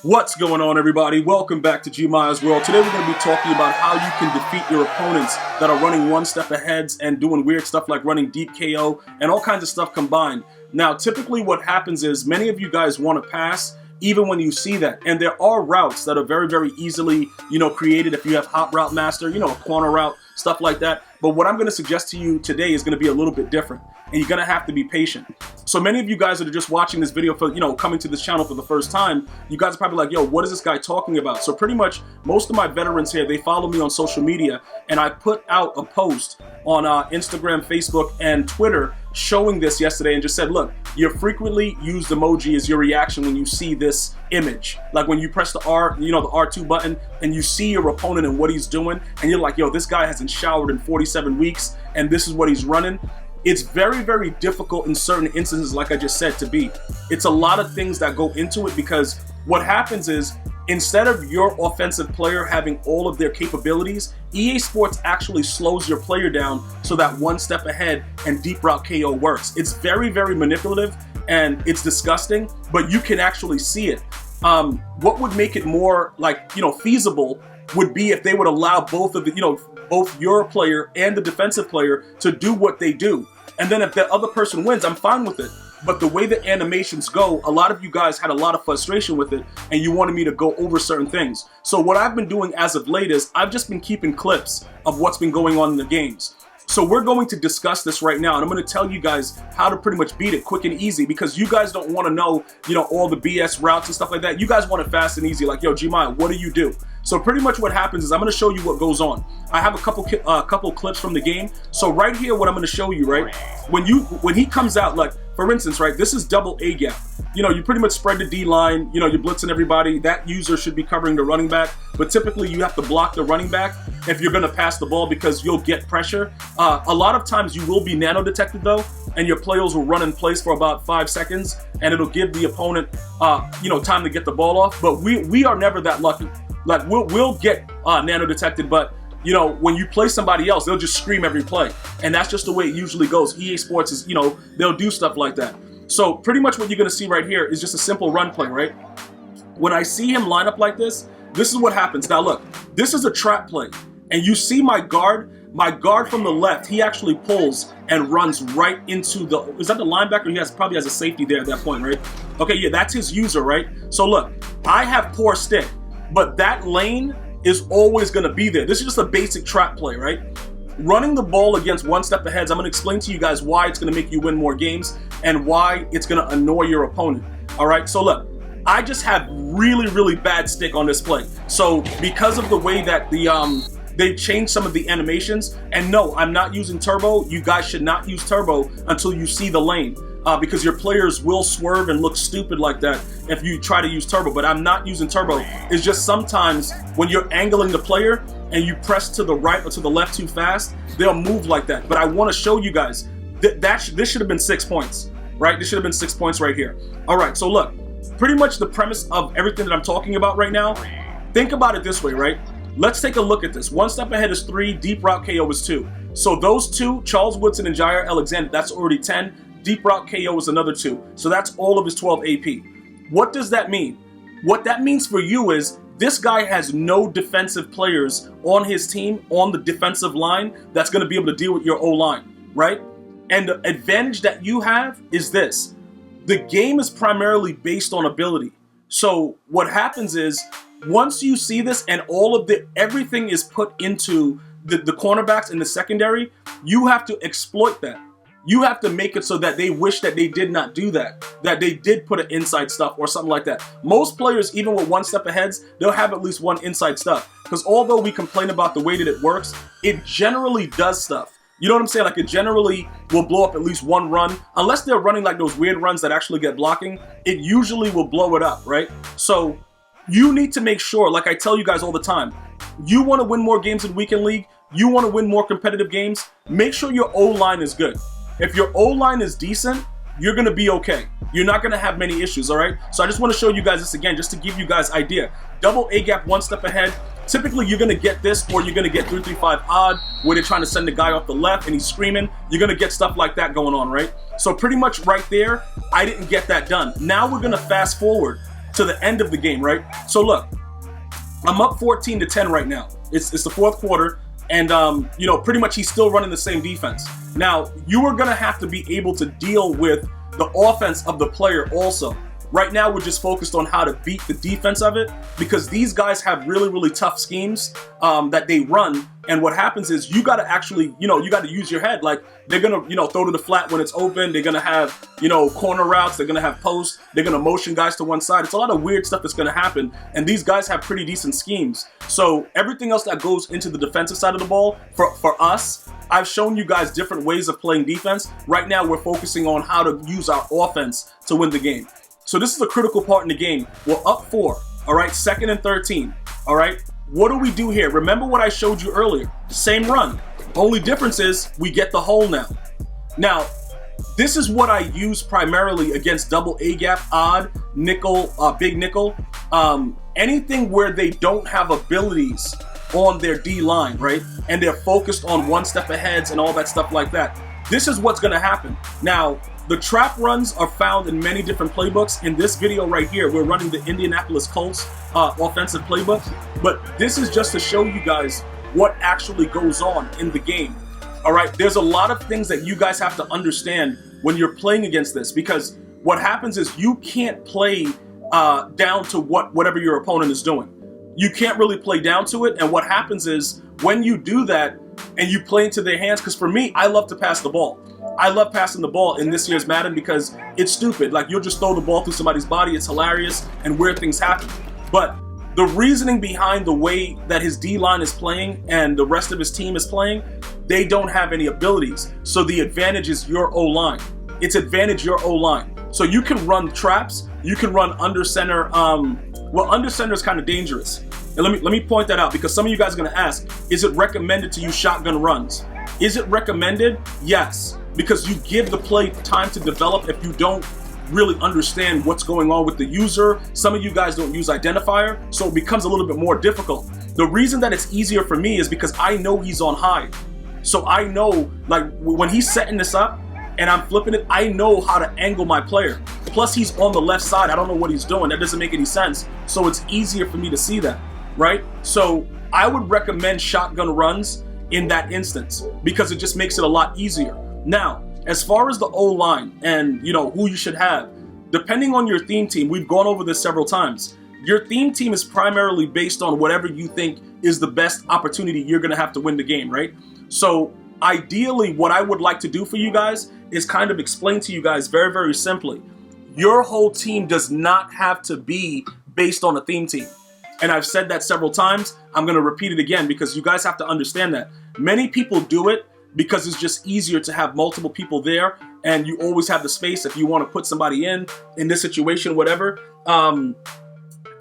What's going on, everybody? Welcome back to GmiasWorld. Today we're going to be talking about how you can defeat your opponents that are running one step aheads and doing weird stuff like running deep KO and all kinds of stuff combined. Now, typically what happens is many of you guys want to pass even when you see that. And there are routes that are very, very easily, created if you have Hot Route Master, a corner route, stuff like that. But what I'm going to suggest to you today is going to be a little bit different. And you're going to have to be patient. So many of you guys that are just watching this video for, coming to this channel for the first time, you guys are probably like, yo, what is this guy talking about? So pretty much most of my veterans here, they follow me on social media, and I put out a post on Instagram, Facebook, and Twitter showing this yesterday and just said, look, your frequently used emoji is your reaction when you see this image. Like when you press the R, the R2 button, and you see your opponent and what he's doing, and you're like, yo, this guy hasn't showered in 47 weeks, and this is what he's running. It's very, very difficult in certain instances, like I just said, to beat. It's a lot of things that go into it because what happens is instead of your offensive player having all of their capabilities, EA Sports actually slows your player down so that one step ahead and deep route KO works. It's very, very manipulative and it's disgusting, but you can actually see it. What would make it more feasible would be if they would allow both of the, both your player and the defensive player to do what they do. And then if the other person wins, I'm fine with it. But the way the animations go, a lot of you guys had a lot of frustration with it and you wanted me to go over certain things. So what I've been doing as of late is I've just been keeping clips of what's been going on in the games. So we're going to discuss this right now, and I'm going to tell you guys how to pretty much beat it quick and easy because you guys don't want to know, all the BS routes and stuff like that. You guys want it fast and easy, like, yo, Gmia, what do you do? So pretty much what happens is I'm going to show you what goes on. I have a couple clips from the game. So right here, what I'm going to show you, right, when he comes out, like for instance, right, this is double A gap. You pretty much spread the D line. You're blitzing everybody. That user should be covering the running back, but typically you have to block the running back if you're going to pass the ball because you'll get pressure. A lot of times you will be nano detected though, and your players will run in place for about 5 seconds, and it'll give the opponent, time to get the ball off. But we are never that lucky. Like we'll get nano detected, but when you play somebody else, they'll just scream every play, and that's just the way it usually goes. EA Sports is, they'll do stuff like that. So pretty much what you're gonna see right here is just a simple run play, right? When I see him line up like this is what happens. Now look, this is a trap play, and you see my guard from the left, he actually pulls and runs right into the, is that the linebacker? He probably has a safety there at that point, right? Okay, yeah, that's his user, right? So look, I have poor stick, but that lane is always going to be there. This is just a basic trap play, right? Running the ball against one step ahead, I'm going to explain to you guys why it's going to make you win more games and why it's going to annoy your opponent. All right, so look, I just have really, really bad stick on this play. So because of the way that they've changed some of the animations, and no, I'm not using turbo. You guys should not use turbo until you see the lane. Because your players will swerve and look stupid like that if you try to use turbo, but I'm not using turbo. It's just sometimes when you're angling the player and you press to the right or to the left too fast, they'll move like that. But I want to show you guys this should have been 6 points, right? This should have been 6 points right here. All right, so look, pretty much the premise of everything that I'm talking about right now, think about it this way, right? Let's take a look at this. One step ahead is 3, deep route KO is 2. So those 2, Charles Woodson and Jair Alexander, that's already 10. Deep route KO is another 2. So that's all of his 12 AP. What does that mean? What that means for you is this guy has no defensive players on his team on the defensive line that's going to be able to deal with your O-line, right? And the advantage that you have is this. The game is primarily based on ability. So what happens is once you see this and everything is put into the cornerbacks in the secondary, you have to exploit that. You have to make it so that they wish that they did not do that they did put an inside stuff or something like that. Most players, even with one step aheads, they'll have at least one inside stuff. Because although we complain about the way that it works, it generally does stuff. You know what I'm saying? Like it generally will blow up at least one run. Unless they're running like those weird runs that actually get blocking, it usually will blow it up, right? So you need to make sure, like I tell you guys all the time, you want to win more games in Weekend League, you want to win more competitive games, make sure your O-line is good. If your O-line is decent, you're going to be okay. You're not going to have many issues, all right? So I just want to show you guys this again, just to give you guys idea. Double A gap, one step ahead. Typically, you're going to get this, or you're going to get 3-3-5 odd, where they're trying to send the guy off the left and he's screaming. You're going to get stuff like that going on, right? So pretty much right there, I didn't get that done. Now we're going to fast forward. to the end of the game, right? So look, I'm up 14-10 right now. It's the fourth quarter, and you know, pretty much he's still running the same defense. Now, you are gonna have to be able to deal with the offense of the player also. Right now, we're just focused on how to beat the defense of it, because these guys have really, really tough schemes that they run. And what happens is you got to actually, you know, you got to use your head. Like, they're going to, you know, throw to the flat when it's open. They're going to have, you know, corner routes. They're going to have posts. They're going to motion guys to one side. It's a lot of weird stuff that's going to happen. And these guys have pretty decent schemes. So everything else that goes into the defensive side of the ball, for us, I've shown you guys different ways of playing defense. Right now, we're focusing on how to use our offense to win the game. So this is a critical part in the game. We're up 4, all right? 2nd and 13, all right? What do we do here? Remember what I showed you earlier. Same run. Only difference is we get the hole now. Now, this is what I use primarily against double A gap, odd, nickel, big nickel. Anything where they don't have abilities on their D line, right? And they're focused on one step aheads and all that stuff like that. This is what's going to happen. Now, the trap runs are found in many different playbooks. In this video right here, we're running the Indianapolis Colts offensive playbook. But this is just to show you guys what actually goes on in the game. All right, there's a lot of things that you guys have to understand when you're playing against this, because what happens is you can't play down to whatever your opponent is doing. You can't really play down to it. And what happens is when you do that and you play into their hands, because for me, I love to pass the ball. I love passing the ball in this year's Madden because it's stupid. Like, you'll just throw the ball through somebody's body. It's hilarious, and weird things happen. But the reasoning behind the way that his D-line is playing and the rest of his team is playing, they don't have any abilities. So the advantage is your O-line. It's advantage your O-line. So you can run traps. You can run under center. Well, under center is kind of dangerous. And let me point that out, because some of you guys are going to ask, is it recommended to use shotgun runs? Is it recommended? Yes. Because you give the play time to develop if you don't really understand what's going on with the user. Some of you guys don't use identifier, so it becomes a little bit more difficult. The reason that it's easier for me is because I know he's on high. So I know, like, when he's setting this up and I'm flipping it, I know how to angle my player. Plus, he's on the left side. I don't know what he's doing. That doesn't make any sense. So it's easier for me to see that, right? So I would recommend shotgun runs in that instance because it just makes it a lot easier. Now, as far as the O-line and, you know, who you should have, depending on your theme team, we've gone over this several times. Your theme team is primarily based on whatever you think is the best opportunity you're going to have to win the game, right? So ideally, what I would like to do for you guys is kind of explain to you guys very, very simply. Your whole team does not have to be based on a theme team. And I've said that several times. I'm going to repeat it again because you guys have to understand that. Many people do it because it's just easier to have multiple people there, and you always have the space if you want to put somebody in this situation, whatever.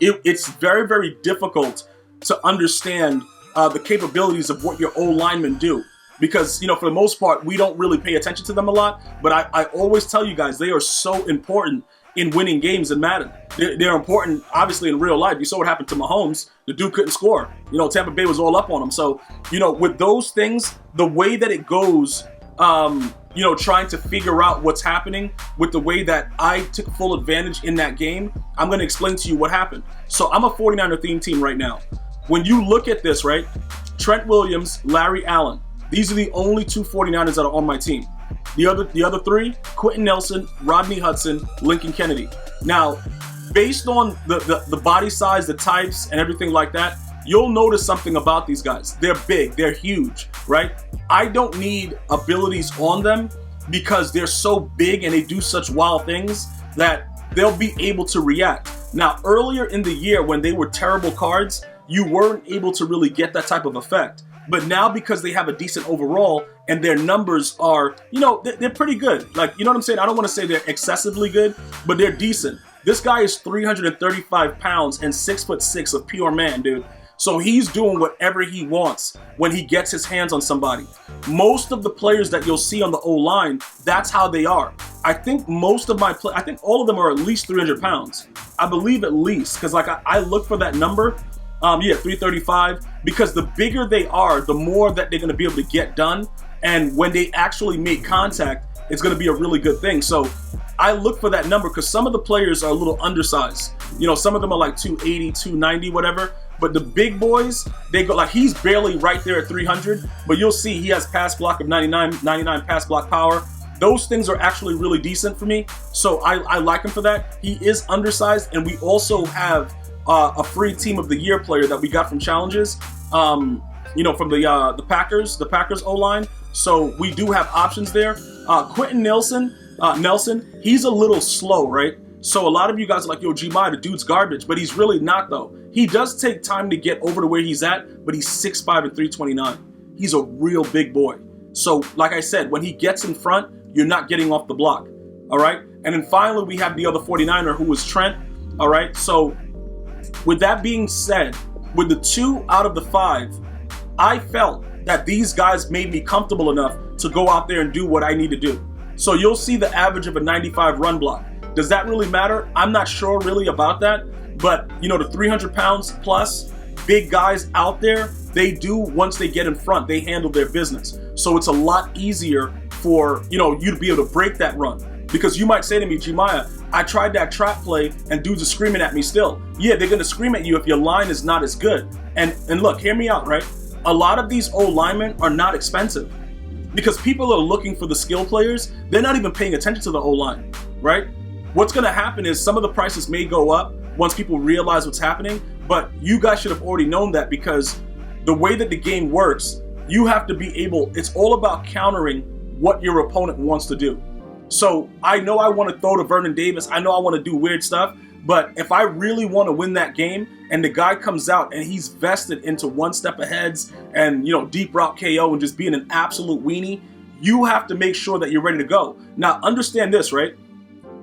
It's very, very difficult to understand the capabilities of what your O-linemen do. Because, you know, for the most part, we don't really pay attention to them a lot. But I always tell you guys, they are so important in winning games in Madden. They're important, obviously, in real life. You saw what happened to Mahomes. The dude couldn't score. You know, Tampa Bay was all up on him. So, you know, with those things, the way that it goes, you know, trying to figure out what's happening with the way that I took full advantage in that game, I'm going to explain to you what happened. So I'm a 49er theme team right now. When you look at this, right, Trent Williams, Larry Allen, these are the only 2 49ers that are on my team. The other 3, Quentin Nelson, Rodney Hudson, Lincoln Kennedy. Now, based on the body size, the types, and everything like that, you'll notice something about these guys. They're big, they're huge, right? I don't need abilities on them because they're so big and they do such wild things that they'll be able to react. Now, earlier in the year when they were terrible cards, you weren't able to really get that type of effect. But now, because they have a decent overall and their numbers are, you know, they're pretty good. Like, you know what I'm saying? I don't want to say they're excessively good, but they're decent. This guy is 335 pounds and 6'6" of pure man, dude. So he's doing whatever he wants when he gets his hands on somebody. Most of the players that you'll see on the O-line, that's how they are. I think most of my I think all of them are at least 300 pounds. I believe at least, because like I look for that number. Yeah, 335, because the bigger they are, the more that they're going to be able to get done. And when they actually make contact, it's going to be a really good thing. So I look for that number because some of the players are a little undersized. You know, some of them are like 280, 290, whatever. But the big boys, they go like, he's barely right there at 300, but you'll see he has pass block of 99 pass block power. Those things are actually really decent for me. So I like him for that. He is undersized, and we also have a free Team of the Year player that we got from challenges, you know, from the Packers O-line. So we do have options there. Quentin Nelson, he's a little slow, right? So a lot of you guys are like, yo, Gmi, the dude's garbage, but he's really not though. He does take time to get over to where he's at, but he's 6'5" and 329. He's a real big boy. So like I said, when he gets in front, you're not getting off the block, all right? And then finally, we have the other 49er who is Trent, all right? So with that being said, with the 2 out of the 5, I felt that these guys made me comfortable enough to go out there and do what I need to do. So you'll see the average of a 95 run block. Does that really matter? I'm not sure really about that, but you know, the 300 pounds plus big guys out there, they do, once they get in front, they handle their business. So it's a lot easier for, you know, you to be able to break that run. Because you might say to me, Gmias, I tried that trap play and dudes are screaming at me still. Yeah, they're gonna scream at you if your line is not as good. And look, hear me out, right? A lot of these old linemen are not expensive because people are looking for the skill players. They're not even paying attention to the O-line, right? What's gonna happen is some of the prices may go up once people realize what's happening, but you guys should have already known that because the way that the game works, you have to be able, it's all about countering what your opponent wants to do. So I know I want to throw to Vernon Davis. I know I want to do weird stuff, but if I really want to win that game and the guy comes out and he's vested into one step aheads and, you know, deep route KO and just being an absolute weenie, you have to make sure that you're ready to go. Now, understand this, right?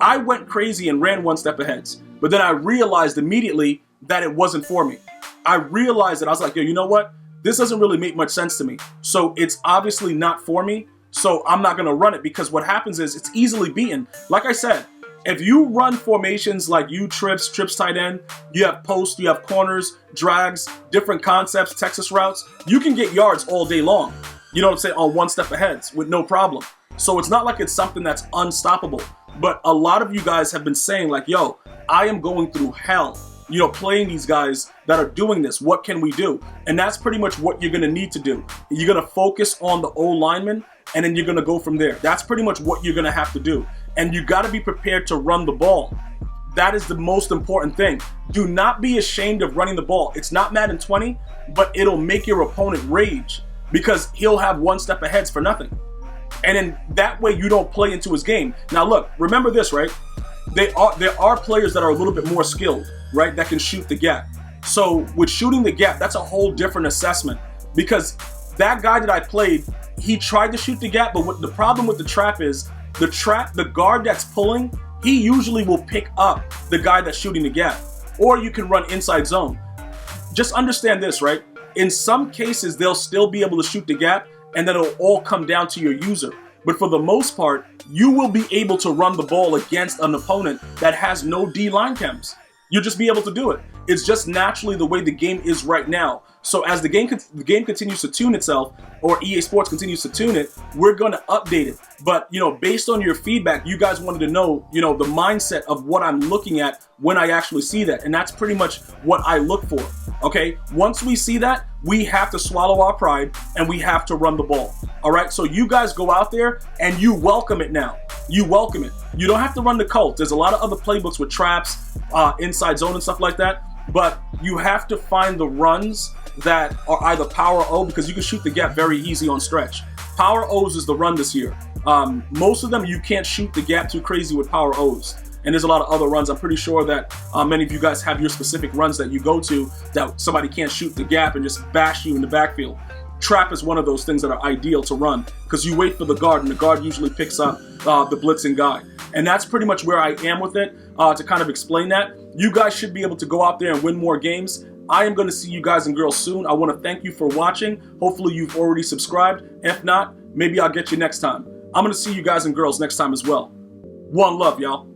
I went crazy and ran one step aheads, but then I realized immediately that it wasn't for me. I realized that I was like, yo, you know what? This doesn't really make much sense to me. So it's obviously not for me. So I'm not going to run it because what happens is it's easily beaten. Like I said, if you run formations like trips tight end, you have posts, you have corners, drags, different concepts, Texas routes, you can get yards all day long. You know what I'm saying? On one step aheads with no problem. So it's not like it's something that's unstoppable. But a lot of you guys have been saying like, yo, I am going through hell, you know, playing these guys that are doing this. What can we do? And that's pretty much what you're going to need to do. You're going to focus on the old linemen and then you're going to go from there. That's pretty much what you're going to have to do. And you got to be prepared to run the ball. That is the most important thing. Do not be ashamed of running the ball. It's not Madden 20, but it'll make your opponent rage because he'll have one step aheads for nothing. And then that way you don't play into his game. Now look, remember this, right? There are players that are a little bit more skilled, right? That can shoot the gap. So with shooting the gap, that's a whole different assessment because that guy that I played, he tried to shoot the gap, but what the problem with the trap is, the guard that's pulling, he usually will pick up the guy that's shooting the gap. Or you can run inside zone. Just understand this, right? In some cases, they'll still be able to shoot the gap, and then it'll all come down to your user. But for the most part, you will be able to run the ball against an opponent that has no D line chems. You'll just be able to do it. It's just naturally the way the game is right now. So as the game continues to tune itself, or EA Sports continues to tune it, we're going to update it. But, you know, based on your feedback, you guys wanted to know, you know, the mindset of what I'm looking at when I actually see that. And that's pretty much what I look for. Okay, once we see that, we have to swallow our pride and we have to run the ball. All right, so you guys go out there and you welcome it now. You welcome it. You don't have to run the cult. There's a lot of other playbooks with traps, inside zone and stuff like that. But you have to find the runs that are either power O, because you can shoot the gap very easy on stretch. Power O's is the run this year. Most of them you can't shoot the gap too crazy with power O's. And there's a lot of other runs. I'm pretty sure that many of you guys have your specific runs that you go to that somebody can't shoot the gap and just bash you in the backfield. Trap is one of those things that are ideal to run because you wait for the guard and the guard usually picks up the blitzing guy. And that's pretty much where I am with it to kind of explain that. You guys should be able to go out there and win more games. I am going to see you guys and girls soon. I want to thank you for watching. Hopefully you've already subscribed. If not, maybe I'll get you next time. I'm going to see you guys and girls next time as well. One love, y'all.